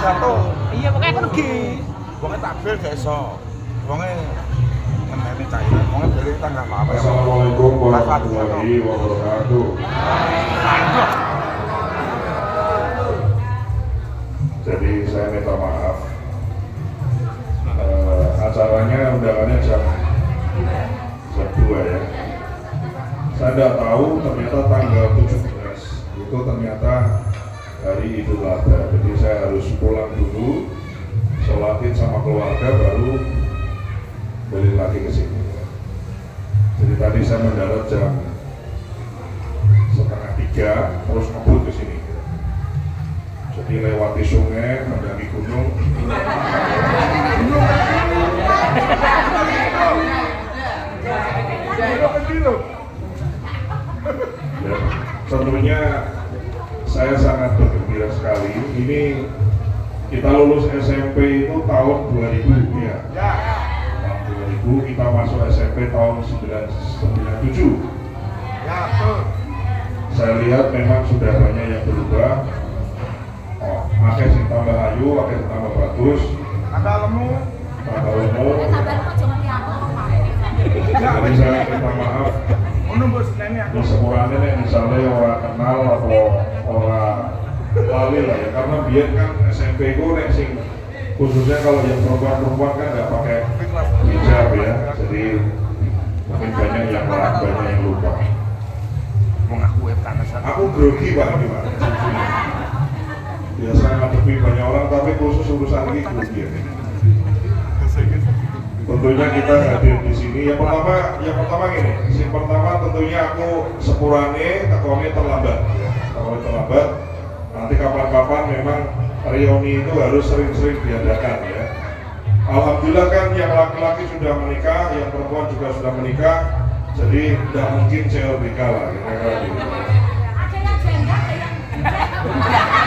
satu. Iya pokoknya aku rugi. Wonge takbir gak iso. Wonge ngenteni cairan. Wonge beli tanggal apa ya? Assalamualaikum warahmatullahi wabarakatuh. Jadi saya minta maaf. Acaranya undangannya jam 2 ya. Saya tidak tahu ternyata tanggal 17 itu ternyata hari Idul Adha. Jadi saya harus pulang dulu, sholatin sama keluarga baru balik lagi ke sini. Jadi tadi saya mendarat jam 2:30 terus ngebut ke sini. Jadi lewati sungai, mendaki gunung. Ya, tentunya saya sangat bergembira sekali. Ini kita lulus SMP itu tahun 2000 ya. Tahun 2000 kita masuk SMP tahun 1997. Ya, betul. Saya lihat memang sudah banyak yang berubah. Akeh sing tambah ayu, akeh sing tambah bagus. Ada lemu. Jadi saya minta maaf. Di sepurane nih misalnya orang kenal atau orang lali lah ya, karena biar kan SMP ku nek sing khususnya kalau yang perempuan kan nggak pakai hijab ya, jadi mungkin banyak yang lupa. Mengaku karena Aku grogi Pak gimana? Biasa ngadepi banyak orang tapi khusus urusan ini grogi ya. Tentunya kita hadir di sini. Yang pertama gini. Yang pertama tentunya aku sepurane tekone terlambat. Tekone terlambat. Nanti kapan-kapan memang reuni itu harus sering-sering diadakan ya. Alhamdulillah kan yang laki-laki sudah menikah, yang perempuan juga sudah menikah. Jadi tidak mungkin CLBK lah kira-kira gitu.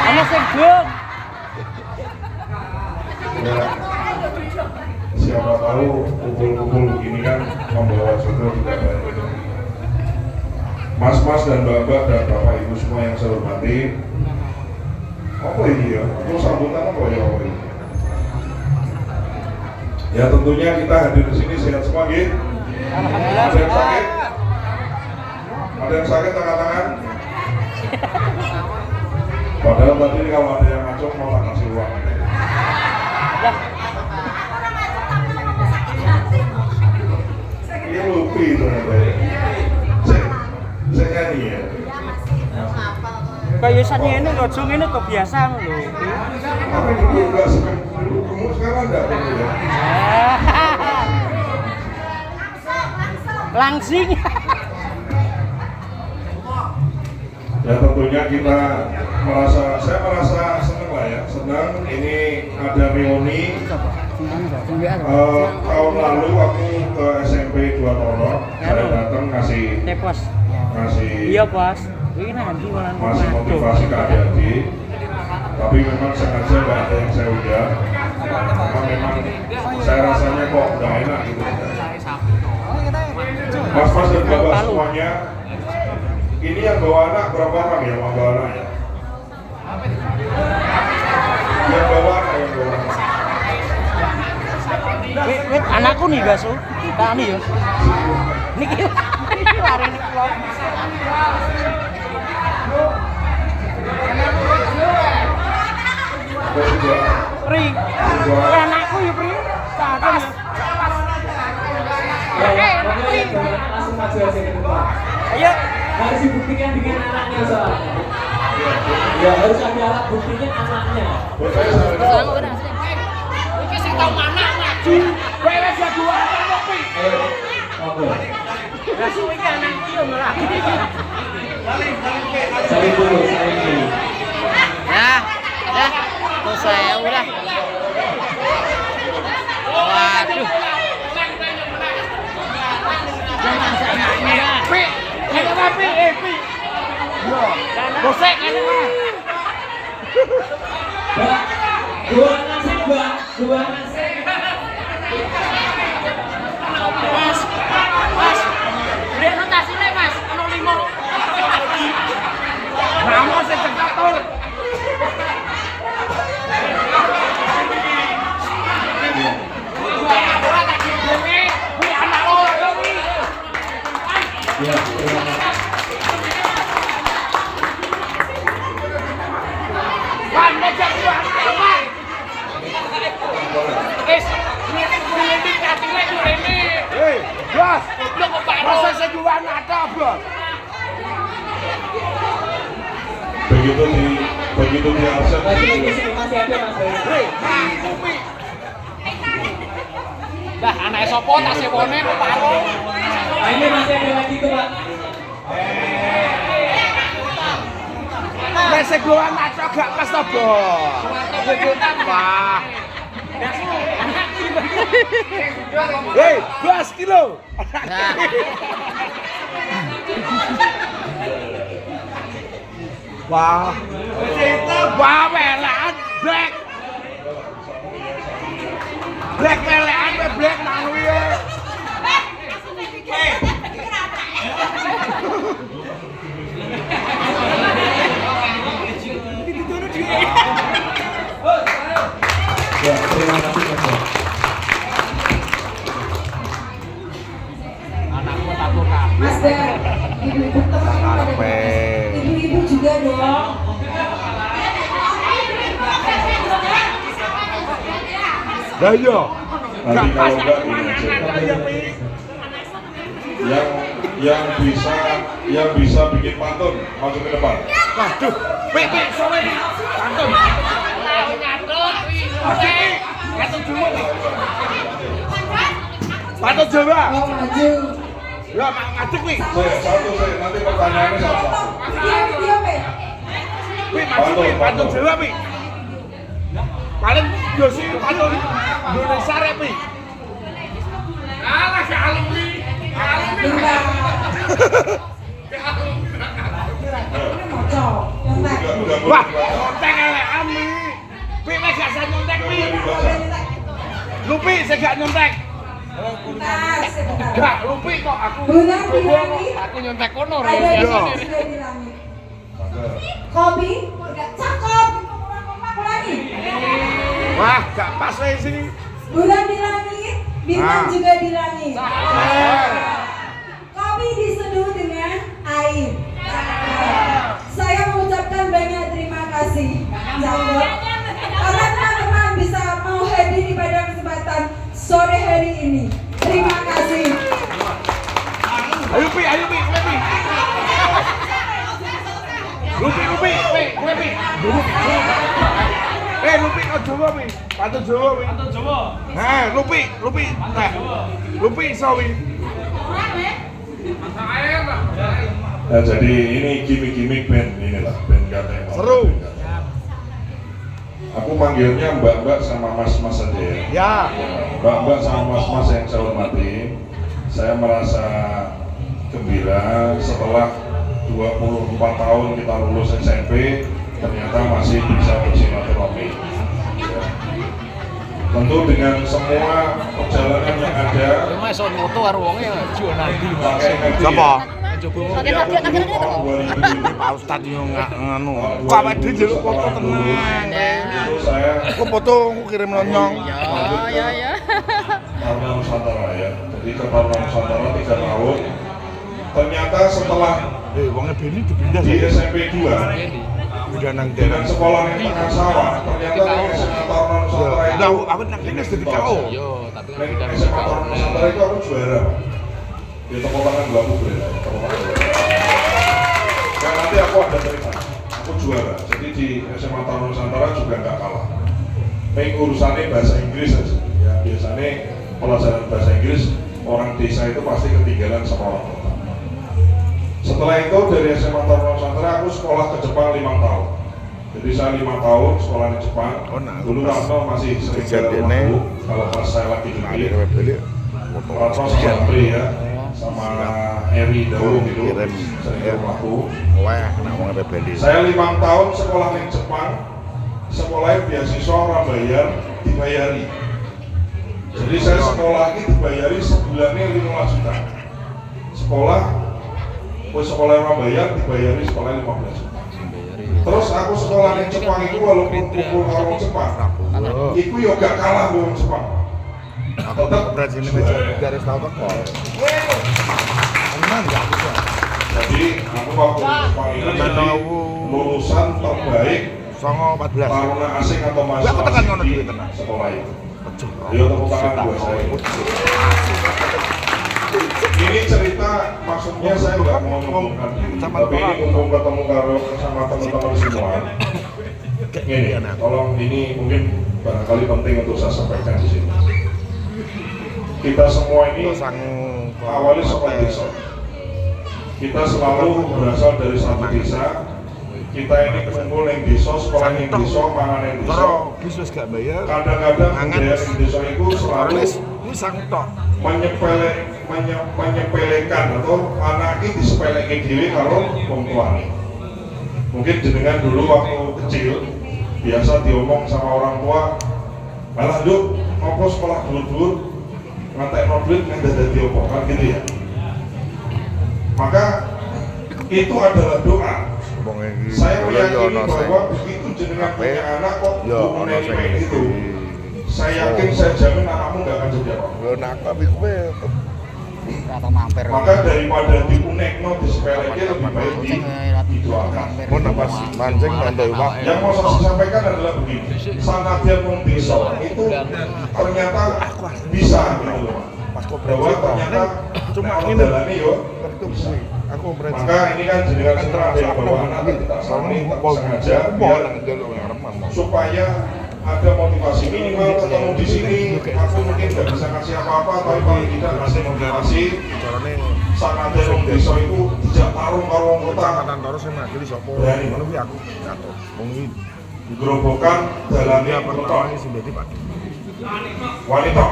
Ana sing dong. Ya, siapa tahu kumpul-kumpul begini kan membawa jodoh juga baik. Mas-mas dan mbak-mbak dan bapak ibu semua yang saya hormati, apa ini ya? Itu sambutan apa ya apa ini? Ya tentunya kita hadir di sini sehat semua gitu. Alhamdulillah. Ada yang sakit? Ada yang sakit angkat tangan? Padahal tadi kalau ada yang ngacung mau tak kasih uang. Lah, Ini lupi itu nanti. Saya nyanyi ya. kaya sane ini rojo ngene kok biasa lho. Tapi dulu enggak dulu gemuk sekarang enggak gitu ya. Langsing. Ya tentunya saya merasa senang lah ya, senang ini ada reuni. Tahun lalu aku ke SMP 2 Toro, saya datang ngasih Iya, Bos. Ini nanti malah masih motivasi ke adik-adik, tapi memang sengaja nggak ada yang saya undang karena memang saya rasanya kok nggak enak gitu. Mas-mas dan bapak semuanya, ini yang bawa anak berapa orang ya? Yang bawa anak ya? Yang bawa anak. Wait, anakku nih gaso. Tani ya. Niki lari nih kula. Pri. Anakku ya, Pri. Kadang ya. Pri. Langsung maju aja ke depan. Ayo. Harus dibuktikan dengan anaknya soalnya. Ya harus ada alat buktinya anaknya. Iki sing tau mana ngaji. Kowe wis dua kok, Pri. Oke. Lah suwi iki anakku yo malah. Saling dulu. Nah, tuh saya udah. Waduh. Pi, ada apa Pi? Pi. Yo, gosek ada mah. Mbak, dua nasi, Mbak. Dua nasi. Mas. Beli notasi le, Mas. Ono 5. Nama sing cekatur. Hei, bos. Masa saya juga ada, bos. begitu di absen Masih ada Mas. Hei, kopi. Dah anak sopo tak sewone paro. Nah, ini masih ada lagi tuh Pak. Nek sing gowan aco gak pas to, bos. Wah. Hei, bos kilo. Wah. Wah, melekan black. Black melekan black nang wiye. ya terima kasih Mas. Anakku takut kabeh. Mas Dan, ibu-ibu teman-teman pada ibu-ibu juga dong. Lah iya. Nanti kalau enggak ini aja. yang bisa bikin pantun maju ke depan. Waduh, pik sowe nih. Pantun. Pantun Jawa. Pantun Jawa. Oh maju. Ya, ngadeg nih. Satu nanti pertanyaannya satu. Dia pe. Pik maju nih, pantun Jawa pik. Paling yo sih pantun Indonesia rek pik. Alah si alumni. Bintang. Cocok. Nyontek. Wah, nyontek elekan nih. Pik wis gak usah nyontek pik. Lupi saya gak nyontek. Tas. Gak lupi kok aku. Bulan di langit. Aku nyontek kono Ada ya. juga di langit. Kopi. Gak cakep. Aku lagi. Wah, gak pas weh sini. Bulan di langit. Bintang Ah. juga di langit. Kopi diseduh dengan air. Saya mengucapkan banyak terima kasih. Cakep. Karena teman-teman bisa mau hadir pada kesempatan sore hari ini. Terima kasih. Ayo pi, kowe pi. Lupi, kowe pi. Lupi kok Jawa pi. Pantun Jawa pi. Nah, lupi. Nah. Lupi iso pi. Nah, jadi ini gimmick band inilah band KTM. Seru. Aku manggilnya mbak-mbak sama mas-mas saja ya. Ya. Mbak-mbak sama mas-mas yang saya hormati, saya merasa gembira setelah 24 tahun kita lulus SMP, ternyata masih bisa bersilaturahmi. Ya. Tentu dengan semua perjalanan yang ada, Mas son moto karo wonge jiwa nanti. pakai nanti Siapa? ya, Pak Ustad yo nganu. Kok awake dhewe njaluk foto tenang. itu saya Kok foto aku kirim lonyong. Ya. Taruna Nusantara ya. Jadi ke Taruna Nusantara 3 tahun. Ternyata setelah Wongnya Beni dipindah di saya. SMP 2 Udah nang dengan daerah. sekolah yang tengah sawah, ternyata di SMA Taruna Nusantara itu Tahu, aku nang kene jadi KO. Yo, tapi kan di udah SMA Taruna Nusantara itu aku juara. Di tepuk tangan dua aku beri. Dan nanti aku ada cerita, aku juara. Jadi di SMA Taruna Nusantara juga nggak kalah. Ini urusannya bahasa Inggris aja. Ya, biasanya pelajaran bahasa Inggris orang desa itu pasti ketinggalan sama orang kota. Setelah itu dari SMA Taruna Nusantara aku sekolah ke Jepang 5 tahun. Jadi saya 5 tahun sekolah di Jepang. Oh, nah, Dulu pas Ratno masih sering kejadiannya- jalan waktu. Kalau pas saya lagi Nah, cuti, dia beli foto Ratno sama Pri ya, sama Eri dahulu gitu, Kirim. sering jalan waktu. Wah, kena wong rebeli. Saya 5 tahun sekolah di Jepang, sekolahnya beasiswa orang bayar, dibayari. Jadi saya sekolah ini dibayari sebulannya 15 juta. Sekolah orang bayar dibayari sekolah 15 juta. Terus aku sekolah di Jepang itu walaupun kumpul orang Jepang, itu yo gak kalah dengan Jepang. Aku tak berarti ini meja garis tahu kok. Enak ya bisa. Jadi aku waktu di Jepang ini jadi lulusan terbaik Songo 14. taruna asing atau Aku mahasiswa tekan asing ngono di dhewe tenan. sekolah itu. Ayo tepuk tangan buat saya. Ini cerita maksudnya saya nggak mau ngomongkan diri, tapi ini mumpung ketemu karo sama teman-teman semua. Ini, tolong ini mungkin barangkali penting untuk saya sampaikan di sini. Kita semua ini awalnya sekolah desa. Kita selalu berasal dari satu desa. Kita ini kumpul yang desa, sekolah yang desa, mangan yang desa. Kadang-kadang budaya yang desa itu selalu menyepelekan atau anak ini disepelekan diri kalau wong tuane. Mungkin jenengan dulu waktu kecil biasa diomong sama orang tua, malah Duk, ngopo sekolah dulu ngantek duit yang dadi opo kan gitu ya. Maka itu adalah doa. Saya meyakini bahwa begitu jenengan punya anak kok main itu, saya yakin, saya jamin anakmu nggak akan jadi apa-apa. Maka daripada diunekno disepelekan lebih baik didoakan. Yang mau saya sampaikan adalah begini, sanadyan wong desa itu ternyata bisa gitu loh, bahwa ternyata cuma ini yo bisa. Maka ini kan jenengan semua ada yang bawa anak tidak sengaja biar supaya ada motivasi minimal ketemu di sini. Aku mungkin nggak bisa kasih apa-apa, tapi paling tidak kasih motivasi. Sangat ada yang desa itu tidak tarung karo wong kota. Berani. Gerobokan dalamnya kota. Wanita.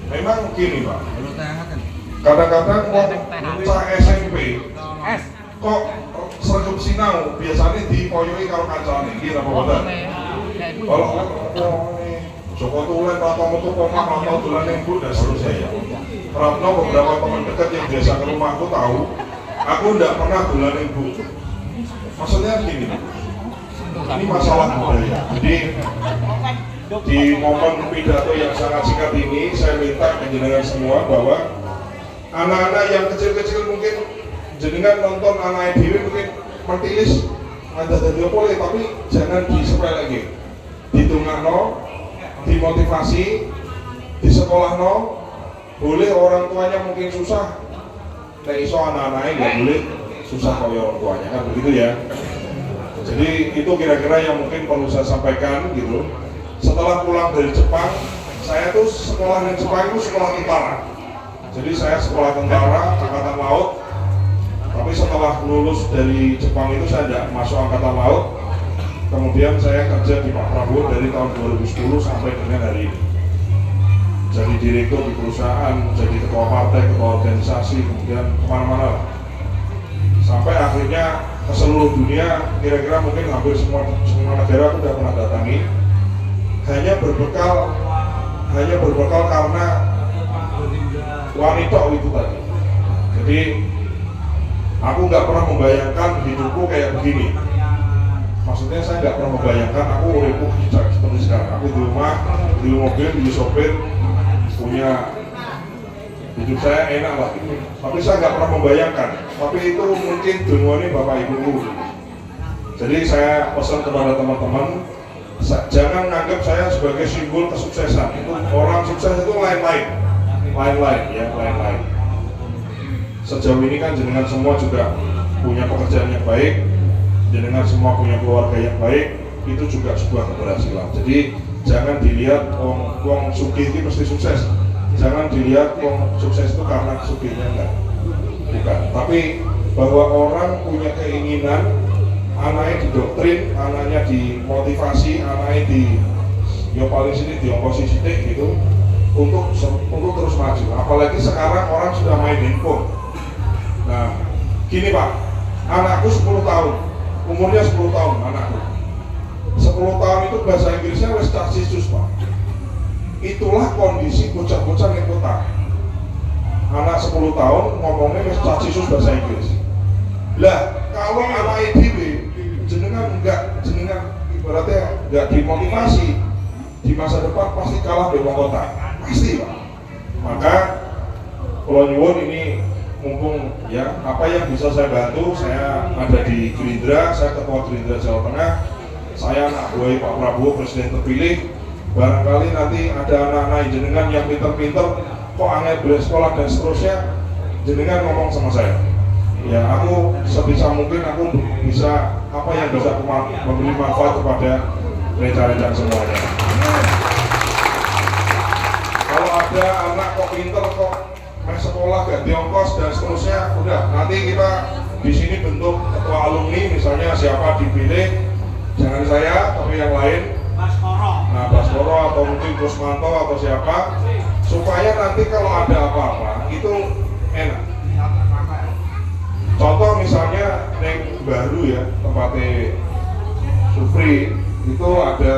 Memang gini Pak. Kadang-kadang bocah SMP kok sergap sinau biasanya dipoyoi kalau kancane iki apa boten. Kalau Joko Tulen atau metu pomah atau dolan yang dan seterusnya ya. Ratno beberapa teman dekat yang biasa ke rumahku tahu, aku tidak pernah dolan yang Maksudnya gini, ini masalah budaya. Jadi di momen pidato yang sangat singkat ini, saya minta ke jenengan semua bahwa anak-anak yang kecil-kecil mungkin jenengan nonton anak dewi mungkin mentilis ada dari opole, tapi jangan disepelekan, ditungakno, dimotivasi, di sekolahno. Boleh orang tuanya mungkin susah, nek iso anak-anaknya nggak boleh susah kaya orang tuanya, kan begitu ya. Jadi itu kira-kira yang mungkin perlu saya sampaikan gitu. Setelah pulang dari Jepang, saya tuh sekolah di Jepang itu sekolah tentara. Jadi saya sekolah tentara, angkatan laut. Tapi setelah lulus dari Jepang itu saya tidak masuk angkatan laut. Kemudian saya kerja di Pak Prabowo dari tahun 2010 sampai dengan hari ini. Jadi direktur di perusahaan, jadi ketua partai, ketua organisasi, kemudian kemana-mana lah. Sampai akhirnya ke seluruh dunia, kira-kira mungkin hampir semua negara aku sudah pernah datangi. Hanya berbekal karena wanita itu tadi. Jadi aku nggak pernah membayangkan hidupku kayak begini. Maksudnya saya nggak pernah membayangkan aku uripku seperti sekarang. Aku di rumah, di mobil, di sopir, punya hidup saya enak lah. Tapi saya nggak pernah membayangkan. Tapi itu mungkin dunguannya bapak ibuku. Jadi saya pesan kepada teman-teman, jangan menganggap saya sebagai simbol kesuksesan. Itu orang sukses itu lain-lain. Sejauh ini kan jenengan semua juga punya pekerjaan yang baik, jenengan semua punya keluarga yang baik, itu juga sebuah keberhasilan. Jadi jangan dilihat wong sugih itu mesti sukses. Jangan dilihat wong sukses itu karena sugihnya, enggak. Bukan. Tapi bahwa orang punya keinginan, anaknya didoktrin, anaknya dimotivasi, anaknya paling sini diongkosi sidik gitu untuk terus maju. Apalagi sekarang orang sudah main handphone. Nah, gini Pak, anakku 10 tahun, umurnya 10 tahun anakku. 10 tahun itu bahasa Inggrisnya wes cacisius Pak. Itulah kondisi bocah-bocah di kota. Anak 10 tahun ngomongnya wes cacisius bahasa Inggris. Lah, kalau anak dhewe jenengan ibaratnya enggak dimotivasi, di masa depan pasti kalah dengan kota. Pasti Pak. Maka kalau nyuwun ini mumpung ya apa yang bisa saya bantu, saya ada di Gerindra, saya ketua Gerindra Jawa Tengah. saya anak buah Pak Prabowo presiden terpilih, barangkali nanti ada anak-anak jenengan yang pinter-pinter kok angin boleh sekolah dan seterusnya, jenengan ngomong sama saya. Ya aku sebisa mungkin aku bisa apa yang bisa memberi manfaat kepada rencana-rencana semuanya. Kalau ada anak kok pinter kok main sekolah ganti ongkos dan seterusnya, udah nanti kita di sini bentuk ketua alumni, misalnya siapa dipilih, jangan saya tapi yang lain, nah Baskoro atau mungkin Kusmanto atau siapa, supaya nanti kalau ada apa-apa itu enak. Contoh misalnya yang baru ya, tempatnya Supri itu ada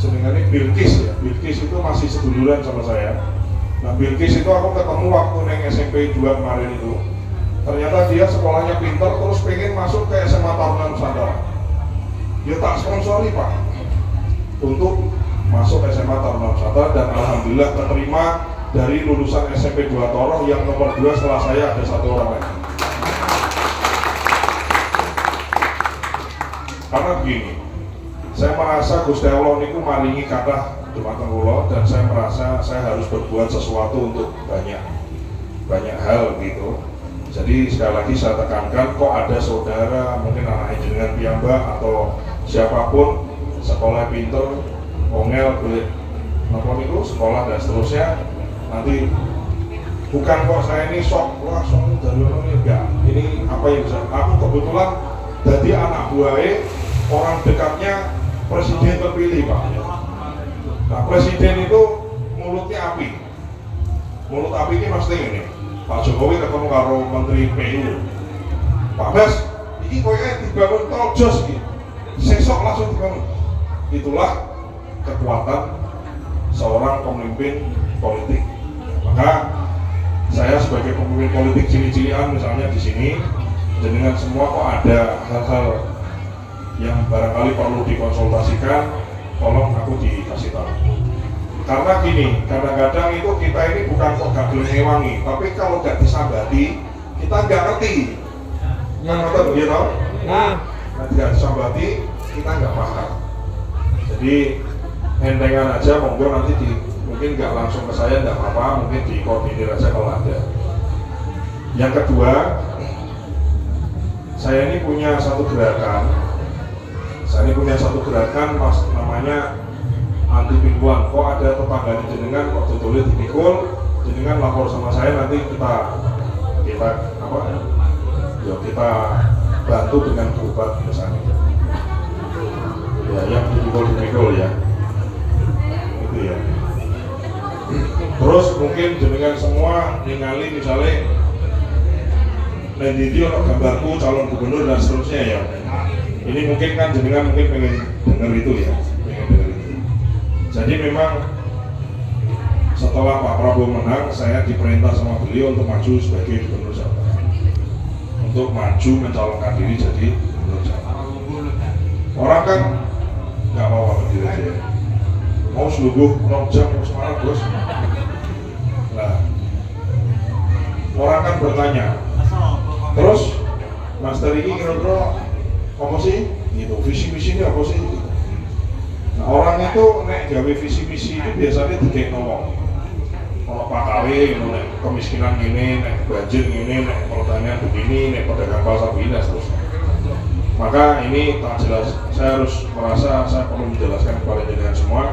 jenengannya Bilkis ya. Bilkis itu masih seduluran sama saya. Nah Bilkis itu aku ketemu waktu neng SMP 2 kemarin itu. Ternyata dia sekolahnya pinter terus pengen masuk ke SMA Taruna Nusantara. Dia tak sponsori Pak untuk masuk SMA Taruna Nusantara, dan alhamdulillah terima dari lulusan SMP 2 Toroh yang nomor 2 setelah saya ada 1 orang lagi. Karena begini, saya merasa Gusti Allah niku maringi kathah dumateng kula, dan saya merasa saya harus berbuat sesuatu untuk banyak hal gitu. Jadi sekali lagi saya tekankan, kok ada saudara mungkin anak jenengan piyambak atau siapapun sekolah pinter, ongel, boleh apa itu sekolah dan seterusnya, nanti bukan kok saya ini sok dari orang ini enggak. Ini apa yang bisa aku kebetulan jadi anak buahnya orang dekatnya presiden terpilih Pak. Nah presiden itu mulutnya api. Mulut api ini maksudnya ini. Pak Jokowi ketemu karo Menteri PU. Pak Bas, ini koyoknya dibangun tol jos gitu. Sesok langsung dibangun. Itulah kekuatan seorang pemimpin politik. Maka saya sebagai pemimpin politik cili-cilian misalnya di sini, jenengan semua kok ada hal-hal yang barangkali perlu dikonsultasikan, tolong aku dikasih tahu. Karena gini, kadang-kadang itu kita ini bukan kok gak boleh ngewangi, tapi kalau gak disambati, kita gak ngerti. Kan ngerti begitu? Nah, gak disambati, kita gak paham. Jadi entengan aja, monggo nanti mungkin gak langsung ke saya, gak apa-apa, mungkin dikoordinir aja kalau ada. Yang kedua, saya ini punya satu gerakan. Mas, namanya anti pikuan. Kok ada tetangga jenengan kok ditulis dipikul, jenengan lapor sama saya, nanti kita apa? Ya kita bantu dengan berobat misalnya. Ya yang dipikul ya. Itu ya. Terus mungkin jenengan semua ningali misalnya Nenditi ono gambarku calon gubernur dan seterusnya ya. Ini mungkin kan jenengan mungkin pengen dengar itu ya, Jadi memang setelah Pak Prabowo menang, saya diperintah sama beliau untuk maju sebagai gubernur Jawa Tengah, untuk maju mencalonkan diri jadi gubernur Jawa Tengah. Orang kan nggak mau berdiri aja, mau seluruh jam mau semarang bos. Nah, orang kan bertanya, terus Master ini kira-kira apa sih? Gitu, visi-misi ini apa sih? Nah, orang itu nek gawe visi-misi itu biasanya dikek ngomong. Kalau Pak KW, nek kemiskinan gini, nek banjir gini, nek pertanian begini, nek pedagang pasar begini, seterusnya. Maka ini tak jelas, saya harus merasa saya perlu menjelaskan kepada jenengan semua.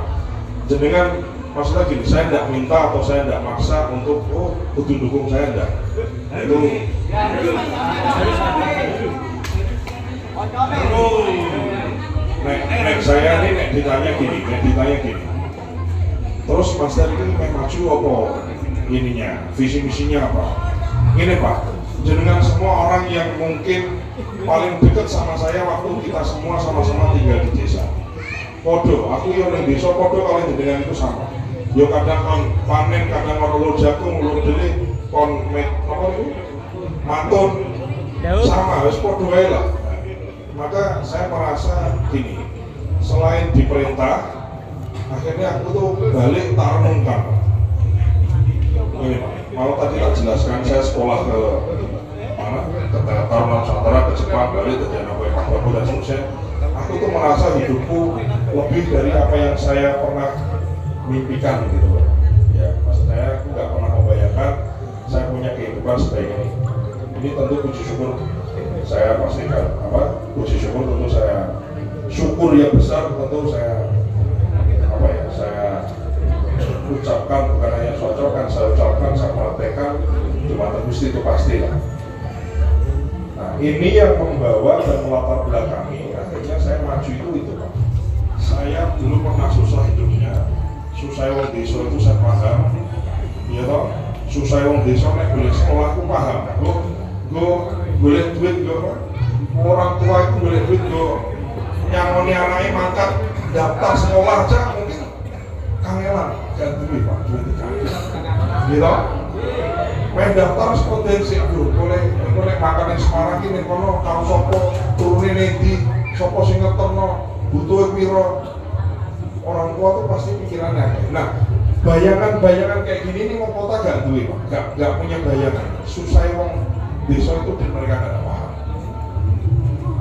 Jenengan maksudnya gini, saya tidak minta atau saya tidak maksa untuk kudu dukung saya, tidak. Itu nek saya ini ditanya gini. Terus Mas Dari ini maju apa ininya, visi misinya apa? Ini Pak, jenengan semua orang yang mungkin paling dekat sama saya waktu kita semua sama-sama tinggal di desa. Podo, aku yang di desa podo kalau jenengan itu sama. Yo kadang kon panen, kadang orang jagung, ulur deli, kon apa itu? Mantun, sama, harus podo aja lah. Maka saya merasa gini, selain diperintah, akhirnya aku tuh balik tak renungkan. Ini Pak, mau tadi tak jelaskan saya sekolah ke mana? ke Taruna Nusantara, ke Jepang, balik ke anak buah Pak Prabowo dan seterusnya. Aku tuh merasa hidupku lebih dari apa yang saya pernah mimpikan gitu loh. Ya, maksud saya aku nggak pernah membayangkan saya punya kehidupan sebaik ini. Ini tentu puji syukur saya pastikan, puji syukur tentu saya syukur yang besar tentu saya saya ucapkan, bukan hanya saya ucapkan, saya praktekkan cuma Gusti itu pasti lah. Nah ini yang membawa dan melatar belakangi akhirnya saya maju itu Pak. Saya dulu pernah susah hidupnya, susah wong desa itu saya paham, ya toh, susah wong desa nek boleh sekolah aku paham. Gue boleh duit orang tua itu boleh duit nyangoni anaknya mangkat daftar sekolah aja mungkin kangelan gak duit Pak, duit gitu main daftar respondensi boleh makan yang Semarang ini kono kau sopo turunin nanti sopo sing ngeterno butuh piro orang tua tuh pasti pikirannya. Nah bayangan kayak gini nih mau kota gak duit Pak, gak punya bayangan susah wong desa itu dan mereka gak ada paham.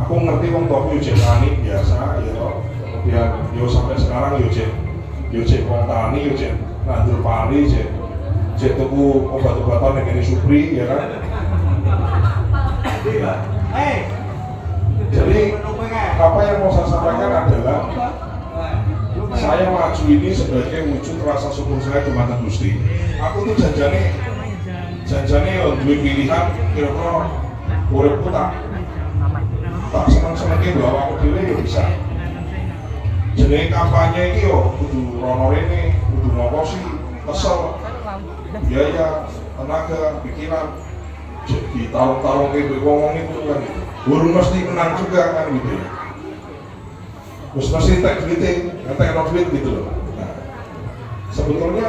Aku ngerti wong tua aku yojek tani biasa ya toh. Kemudian yo sampai sekarang yojek wong tani yojek nandur pari yojek tuku obat-obatan yang ini Supri ya kan. Jadi apa yang mau saya sampaikan adalah saya maju ini sebagai wujud rasa syukur saya kepada Gusti. Aku tuh janjane duwe pilihan kira-kira uripku tak seneng-senenge bahwa aku dhewe ya bisa. Jenenge kampanye iki yo kudu rono rene, kudu ngoposi, kesel. Biaya, tenaga, pikiran ditarung-tarung ke wong itu kan. Burung mesti menang juga kan gitu ya. Terus mesti tek duit gitu loh. Nah, sebetulnya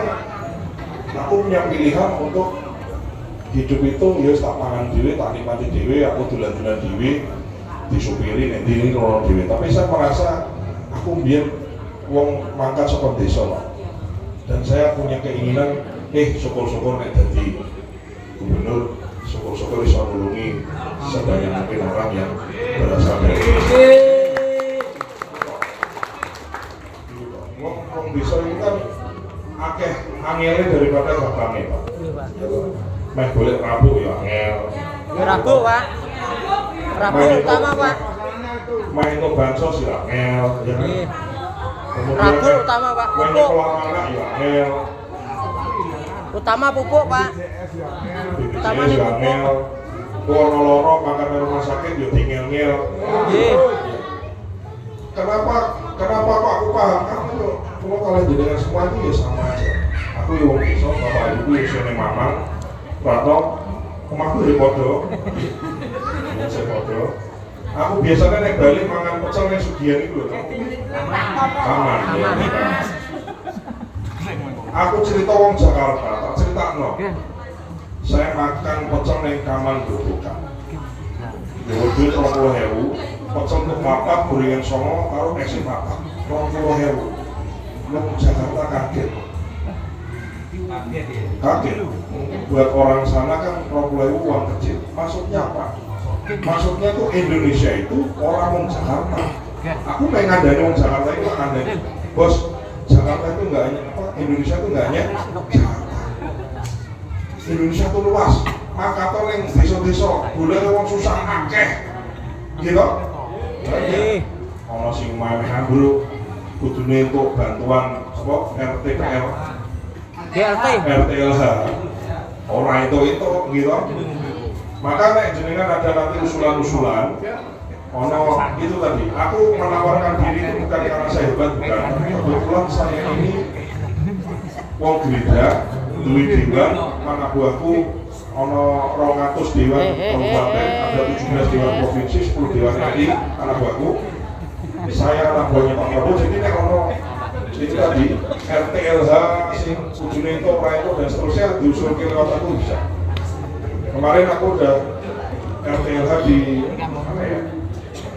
aku punya pilihan untuk hidup itu ya tak pangan dhewe, tak nikmati dhewe, aku dolan-dolan dhewe, disupiri nek dene rono dhewe. Tapi saya merasa aku biar wong mangkat saka desa Pak. Dan saya punya keinginan syukur-syukur nek dadi gubernur, syukur-syukur bisa nulungi sebanyak mungkin orang yang berasal dari wong desa ini kan akeh angele daripada gampangnya Pak. Meh boleh Rabu ya angel. Rabu Pak. Rabu utama Pak. Main ke bansos ya angel, ya kan. Rabu utama Pak. Main Pupuk. kolam anak ya angel. Utama pupuk Pak. Utama nih ya pupuk. angel. Kono loro makan di rumah sakit ya tinggal-ngel. Nggih. Kenapa kok aku paham? Kalau kalian jenengan semua itu ya sama aja. Aku ya wong desa, bapak ibu ya sene mamang, Prato, omahku ya padha. Saya padha. Aku biasanya naik balik mangan pecel yang Sugihan itu loh. Aman. Aku cerita wong Jakarta, tak cerita no. Saya makan pecel yang Kaman Grobogan. Dewa duit 20.000, pecel untuk mapak, gorengan songo, karo nasi mapak 20.000. Wong Jakarta kaget. Kaget. Buat orang sana kan 20.000 uang kecil. Maksudnya apa? Maksudnya tuh Indonesia itu orang wong Jakarta. Aku pengen ngandani wong Jakarta itu ngandani. Bos, Jakarta itu enggak hanya Indonesia itu enggak hanya Jakarta. Indonesia itu luas. Makaten yang desa-desa, boleh wong susah akeh. Gitu. Ono sing meh ambruk kudune untuk bantuan apa RTPL. RTLH. Orang itu gitu. Maka nek jenengan ada nanti usulan-usulan ono itu tadi, aku menawarkan diri itu bukan karena saya hebat, bukan. Kebetulan saya ini wong gereja, duwe dewan, anak buahku ono 200 dewan kabupaten, ada 17 dewan provinsi, 10 dewan RI, anak buahku. Saya anak buahnya Pak Prabowo, jadi nek ono itu tadi RTLH, sing ujungnya itu, Praito dan seterusnya diusulkan lewat aku bisa. Kemarin aku udah RTLH di mana ya?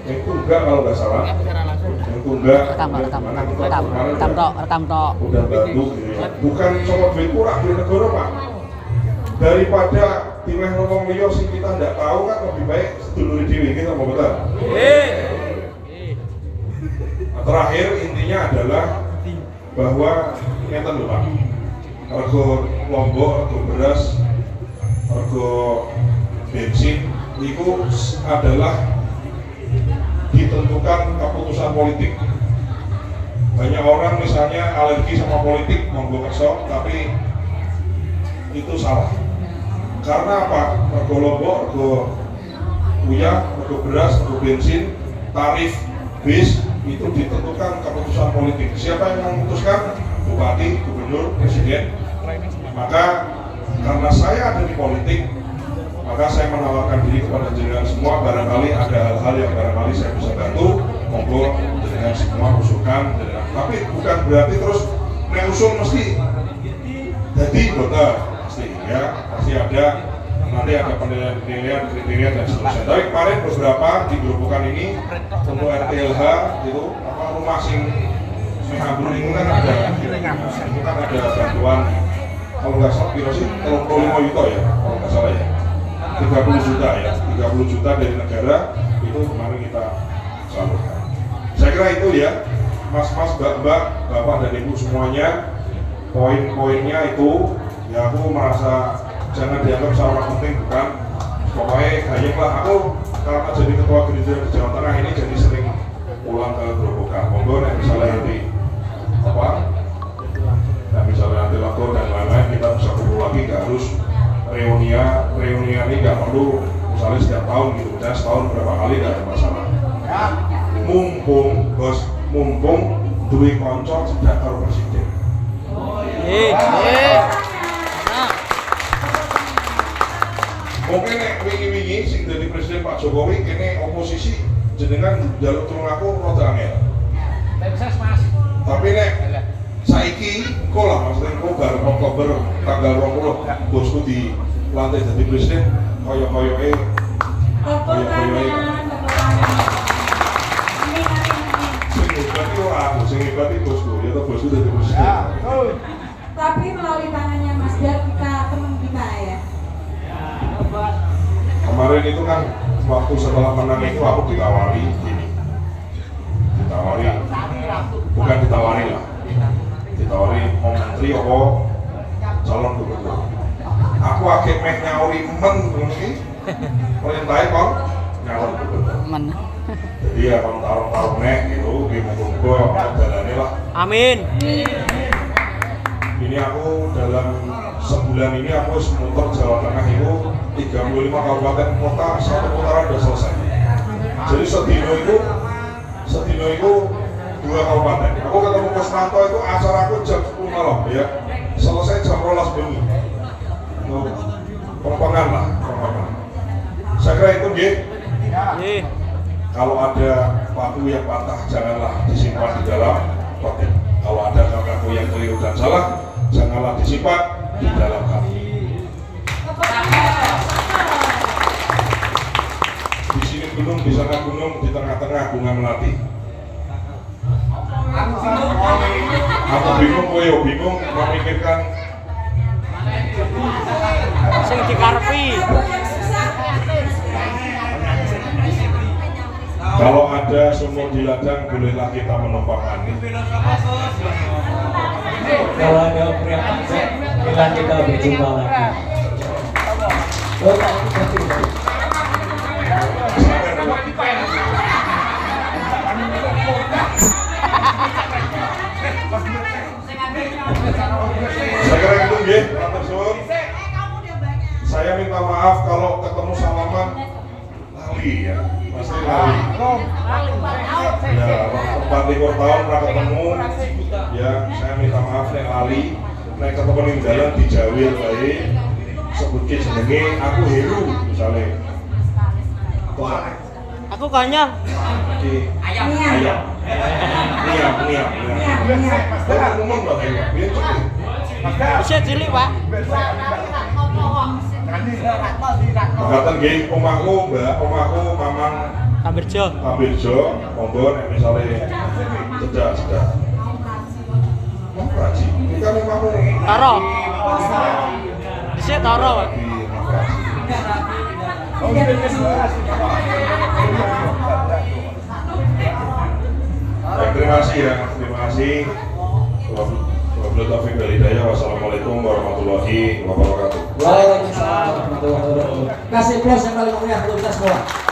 Yang Tungga kalau nggak salah. Yang Tungga. Rekam tok. Udah bantu gitu ya. Bukan cuma duit kurang, duit negara Pak. Daripada diweh ngomong liya sing kita ndak tahu kan lebih baik sedulur dhewe gitu apa betul? Nah, terakhir intinya adalah bahwa ngeten lho Pak. Rego lombok, rego beras, rego bensin itu adalah ditentukan keputusan politik. Banyak orang misalnya alergi sama politik, monggo kerso, tapi itu salah. Karena apa? Rego lombok, rego uyah, rego beras, rego bensin, tarif bis itu ditentukan keputusan politik. Siapa yang memutuskan? Bupati, gubernur, presiden. Maka karena saya ada di politik, maka saya menawarkan diri kepada jenengan semua. Barangkali ada hal-hal yang barangkali saya bisa bantu, monggo jenengan semua usulkan. Tapi bukan berarti terus usul mesti jadi betul pasti ya, pasti ada nanti ada penilaian kriteria dan seterusnya. Tapi kemarin beberapa di Gerobokan ini untuk RTLH itu apa rumah sing Mehabur itu kan ada bantuan kalau nggak salah kira sih 35 juta ya kalau nggak salah ya 30 juta ya 30 juta dari negara itu kemarin kita salurkan. Saya kira itu ya mas-mas, mbak-mbak, bapak dan ibu semuanya, poin-poinnya itu ya aku merasa jangan dianggap seorang penting, bukan. Pokoknya kayaknya aku karena jadi ketua Gerindra di Jawa Tengah ini jadi sering pulang ke Gerobokan. Monggo nek misalnya nanti apa, nah misalnya nanti logo dan lain-lain kita bisa kumpul lagi, nggak harus reuni ini nggak perlu misalnya setiap tahun gitu, dan setahun berapa kali nggak ada masalah. Mumpung duwe konco cedak karo presiden. Mungkin nek wingi-wingi sing dadi presiden Pak Jokowi kene oposisi jenengan njaluk tulung aku rada angel. Tapi nek saiki engko lah maksudnya engko bareng Oktober tanggal 20 bosku di lantai dadi presiden koyo-koyoke sing hebat itu bosku, ya toh bosku dari presiden. Tapi melalui tangannya Mas Dar kita teman kita ya. Kemarin itu kan waktu setelah menang itu aku ditawari ini, bukan ditawari lah, ditawari mau menteri apa calon gubernur. Aku akhirnya meh nyauri mungkin perintahnya kon nyalon gubernur. Jadi ya kalau taruh gitu, gimana jalannya lah. Amin. Ini aku dalam sebulan ini aku semuter Jawa Tengah itu 35 kabupaten kota, satu putaran udah selesai. Jadi sedino itu 2 kabupaten. Aku ketemu Kusmanto itu acara aku jam 10 malam ya, selesai jam 12 bengi. Itu pempengan lah, pempengan. Saya kira itu nggih. Kalau ada batu yang patah, janganlah disimpan di dalam potik. Kalau ada kataku yang keliru dan salah, janganlah disimpan di dalam hati. Di sini gunung, di sana gunung, di tengah-tengah bunga melati. Aku bingung, kowe bingung memikirkan Sing dikarepi. kalau ada sumur di ladang, bolehlah kita menumpang angin. Kalau ada pria pancet, bilang kita berjumpa lagi. Oh, tak itu pasti. Saya kira itu nggih, Pak Suwun. Saya minta maaf kalau ketemu salaman lali ya, pasti lali. Ya, 4 tahun pernah ketemu. Ya, saya minta maaf nek lali, nek ketemu ning dalan dijawil wae. Sebut jenenge aku Heru misalnya. Aku konyol. Ayam. Niam. Kalau ngomong Mbak Heru, piye cukup? Bisa cilik, Pak. Makatan nggih omahku, Mbak, omahku Mamang Tambirjo. monggo nek misale cedak. Wong praji. Iki kan omahku. Taro. Bisa taro, Pak. Di Praji. Oh, terima kasih. Baik, terima kasih ya, terima kasih. Wabillahi taufiq wal hidayah. Wassalamualaikum warahmatullahi wabarakatuh. Waalaikumsalam warahmatullahi wabarakatuh. Kasih plus yang paling meriah untuk kita semua.